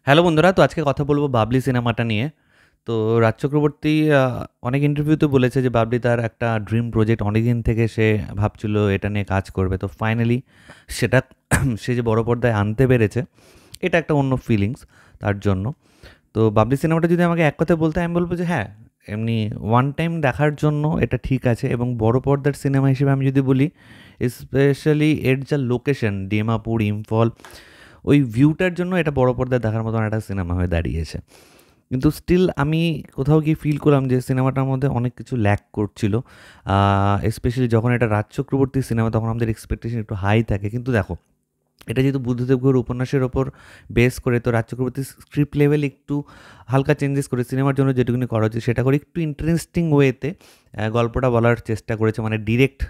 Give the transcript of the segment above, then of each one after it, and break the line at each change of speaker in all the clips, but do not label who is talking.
Hello বন্ধুরা, তো আজকে কথা বলবো বাবলি সিনেমাটা নিয়ে। তো রাজ চক্রবর্তী অনেক ইন্টারভিউতে বলেছে যে বাবলি তার একটা ড্রিম প্রজেক্ট, অনেকদিন থেকে সে ভাবছিল এটা নিয়ে কাজ করবে। তো ফাইনালি সেটা সে যে বড় পর্দায় আনতে পেরেছে, এটা একটা অন্য ফিলিংস তার জন্য। তো বাবলি সিনেমাটা যদি আমাকে এক কথায় বলতে, আমি বলবো যে হ্যাঁ, এমনি ওয়ান টাইম দেখার জন্য এটা ঠিক আছে। এবং বড় পর্দার সিনেমা হিসেবে আমি যদি বলি, স্পেশালি এর যা লোকেশন, ডিমাপুর, ইম্ফল, ওই ভিউটার জন্য এটা বড় পর্দায় দেখার মতন একটা সিনেমা হয়ে দাঁড়িয়েছে। কিন্তু স্টিল আমি কোথাও গিয়ে ফিল করলাম যে সিনেমাটার মধ্যে অনেক কিছু ল্যাক করছিল। স্পেশালি যখন এটা রাজ চক্রবর্তীর সিনেমা, তখন আমাদের এক্সপেকটেশন একটু হাই থাকে। কিন্তু দেখো, এটা যেহেতু বুদ্ধদেব গুহর উপন্যাসের ওপর বেস করে, তো রাজ চক্রবর্তীর স্ক্রিপ্ট লেভেল একটু হালকা চেঞ্জেস করে সিনেমার জন্য যেটুকুনি করা হচ্ছে সেটা করে একটু ইন্টারেস্টিং ওয়েতে গল্পটা বলার চেষ্টা করেছে। মানে ডিরেক্ট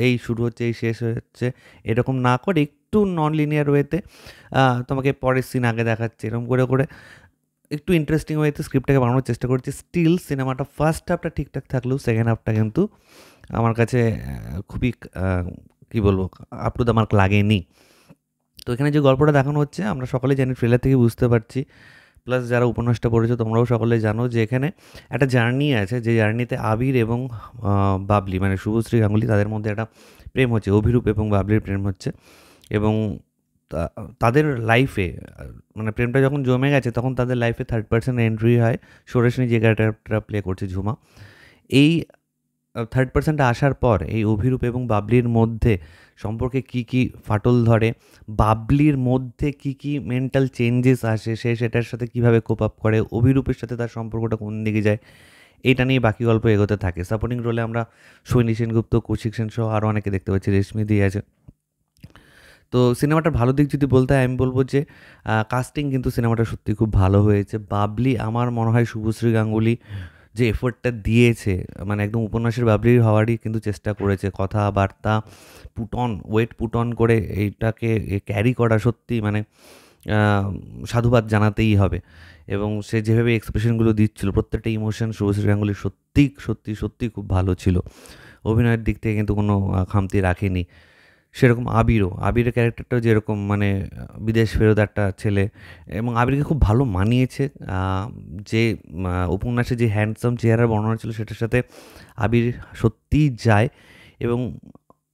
এই শুরু হচ্ছে এই শেষ হচ্ছে এরকম না করে একটু নন লিনিয়ার ওয়েতে তোমাকে পরের সিন আগে দেখাচ্ছে, এরকম করে করে একটু ইন্টারেস্টিং ওয়েতে স্ক্রিপ্টটাকে বানানোর চেষ্টা করছি। স্টিল সিনেমাটা ফার্স্ট হাফটা ঠিকঠাক থাকলেও সেকেন্ড হাফটা কিন্তু আমার কাছে খুবই কী বলবো, আপ টু দ্য মার্ক লাগেনি। তো এখানে যে গল্পটা দেখানো হচ্ছে আমরা সকলেই জানি, ট্রেলার থেকে বুঝতে পারছি, প্লাস যারা উপন্যাসটা পড়েছো তোমরাও সকলে জানো যে এখানে একটা জার্নি আছে, যে জার্নিতে আবির এবং বাবলি মানে শুভশ্রী গাঙ্গুলি তাদের মধ্যে একটা প্রেম হচ্ছে, অভিরূপ এবং বাবলির প্রেম হচ্ছে। এবং তাদের লাইফে মানে প্রেমটা যখন জমে গেছে তখন তাদের লাইফে থার্ড পার্সন এন্ট্রি হয়। সুরেশনী যে ক্যারেক্টারটা প্লে করছে ঝুমা, এই থার্ড পার্সনটা আসার পর এই অভিরূপ এবং বাবলির মধ্যে সম্পর্কে কি কি ফাটল ধরে, বাবলির মধ্যে কি কি মেন্টাল চেঞ্জেস আসে, সে সেটার সাথে কিভাবে কোপ আপ করে, অভিরূপের সাথে তার সম্পর্কটা কোন দিকে যায়, এটা নিয়ে বাকি গল্প এগোতে থাকে। সাপোর্টিং রোলে আমরা সৈনী সেনগুপ্ত, কৌশিক সেন সহ আরও অনেকে দেখতে পাচ্ছি, রেশমি দিয়ে আছে। তো সিনেমাটার ভালো দিক যদি বলতে হয়, আমি বলবো যে কাস্টিং কিন্তু সিনেমাটা সত্যি খুব ভালো হয়েছে। বাবলি আমার মনে হয় শুভশ্রী গাঙ্গুলি যে এফোর্টটা দিয়েছে, মানে একদম উপন্যাসের বাবলির হওয়ারই কিন্তু চেষ্টা করেছে। কথাবার্তা ওয়েট পুট অন করে এইটাকে ক্যারি করা সত্যি মানে সাধুবাদ জানাতেই হবে। এবং সে যেভাবে এক্সপ্রেশনগুলো দিচ্ছিল, প্রত্যেকটা ইমোশন শুভশ্রী গাঙ্গুলি সত্যি সত্যি সত্যি খুব ভালো ছিল। অভিনয়ের দিক থেকে কিন্তু কোনো খামতি রাখেনি। সেরকম আবিরের ক্যারেক্টারটাও যেরকম মানে বিদেশ ফেরত একটা ছেলে, এবং আবিরকে খুব ভালো মানিয়েছে। যে উপন্যাসে যে হ্যান্ডসাম চেহারার বর্ণনা ছিল সেটার সাথে আবির সত্যিই যায়। এবং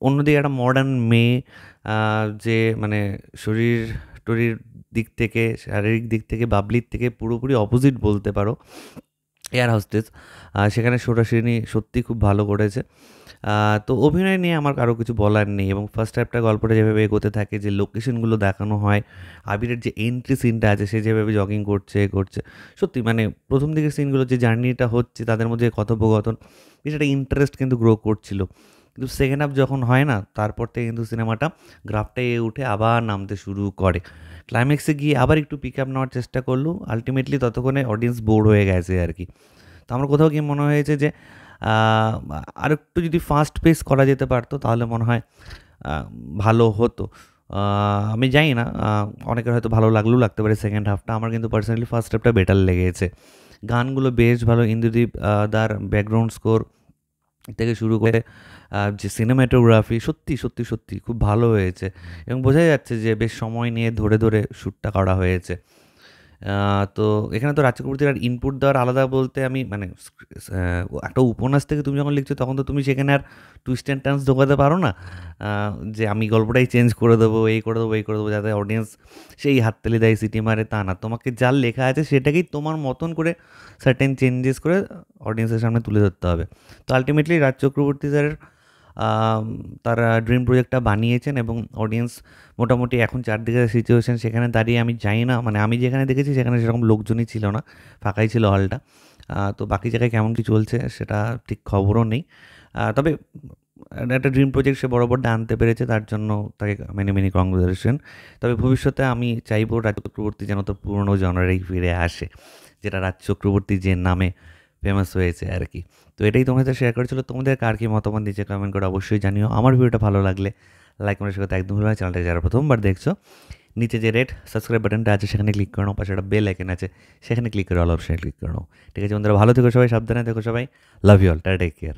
অন্যদিকে একটা মডার্ন মেয়ে, যে মানে শরীর টরির দিক থেকে, শারীরিক দিক থেকে বাবলির থেকে পুরোপুরি অপোজিট বলতে পারো, এয়ার হোস্টেস, সেখানে সুরাশিনী সত্যি খুব ভালো করেছে। তো অভিনয় নিয়ে আমার কারো কিছু বলার নেই। এবং ফার্স্ট হাফটা গল্পটা যেভাবে এগোতে থাকে, যে লোকেশনগুলো দেখানো হয়, আবিরের যে এন্ট্রি সিনটা আছে, সে যেভাবে জগিং করছে সত্যি মানে প্রথম দিকের সিনগুলো যে জার্নিটা হচ্ছে তাদের মধ্যে কথোপকথন, সেটা ইন্টারেস্ট কিন্তু গ্রো করছিল। কিন্তু সেকেন্ড হাফ যখন হয় না, তারপর থেকে কিন্তু সিনেমাটা গ্রাফটা উঠে আবার নামতে শুরু করে। ক্লাইম্যাক্সে গিয়ে আবার একটু পিক আপ নেওয়ার চেষ্টা করলো, আলটিমেটলি ততক্ষণে অডিয়েন্স বোর হয়ে গেছে আর কি। তো আমার কোথাও গিয়ে মনে হয়েছে যে আরেকটু যদি ফাস্ট পেস করা যেতে পারতো তাহলে মনে হয় ভালো হতো। আমি জানি না, অনেকের হয়তো ভালো লাগতে পারে সেকেন্ড হাফটা। আমার কিন্তু পার্সোনালি ফার্স্ট হাফটা বেটার লেগেছে। গানগুলো বেশ ভালো, ইন্দ্রদীপ দার ব্যাকগ্রাউন্ড স্কোর থেকে শুরু করে যে সিনেমাটোগ্রাফি সত্যি সত্যি সত্যি খুব ভালো হয়েছে। এবং বোঝা যাচ্ছে যে বেশ সময় নিয়ে ধরে ধরে শ্যুটটা করা হয়েছে। তো এখানে তো রাজ চক্রবর্তীর আর ইনপুট দেওয়ার আলাদা বলতে আমি মানে একটা উপন্যাস থেকে তুমি যখন লিখছো তখন তো তুমি সেখানে আর টুইস্ট অ্যান্ড টার্নস ঢোকাতে পারো না, যে আমি গল্পটাই চেঞ্জ করে দেবো, এই করে দেবো, এই করে দেবো, যাতে অডিয়েন্স সেই হাততালি দেয়, সিটি মারে, তা না। তোমাকে যা লেখা আছে সেটাকেই তোমার মতন করে সার্টেন চেঞ্জেস করে অডিয়েন্সের সামনে তুলে ধরতে হবে। তো আলটিমেটলি রাজ চক্রবর্তী স্যারের তারা ড্রিম প্রজেক্টটা বানিয়েছেন, এবং অডিয়েন্স মোটামুটি এখন চারদিকে সিচুয়েশন সেখানে দাঁড়িয়ে আমি জানি না, মানে আমি যেখানে দেখেছি সেখানে সেরকম লোকজনই ছিল না, ফাঁকাই ছিল হলটা। তো বাকি জায়গায় কেমন কী চলছে সেটা ঠিক খবরও নেই। তবে একটা ড্রিম প্রজেক্ট সে বড় পর্দায় আনতে পেরেছে, তার জন্য তাকে মেনি মেনি কংগ্রেচুলেশন। তবে ভবিষ্যতে আমি চাইবো রাজ চক্রবর্তী যেন তো পুরনো জনারেই ফিরে আসে, যেটা রাজ চক্রবর্তী যে নামে ফেমাস হয়েছে আর কি। তো এটাই তোমাদের সাথে শেয়ার করেছিল। তোমাদের কার কি মতামত নিচে কমেন্ট করে অবশ্যই জানিও। আমার ভিডিওটা ভালো লাগলে লাইক করার সাথে একদম ভুলবে না। চ্যানেলটা যারা প্রথমবার দেখছো, নিচে যে রেড সাবস্ক্রাইব বাটনটা আছে সেখানে ক্লিক করে নাও, পাশে একটা বেল আইকন আছে সেখানে ক্লিক করে অল অপশনে ক্লিক করে নাও। ঠিক আছে বন্ধুরা, ভালো থেকো সবাই, সাবধানে থেকো সবাই, love you all, take care.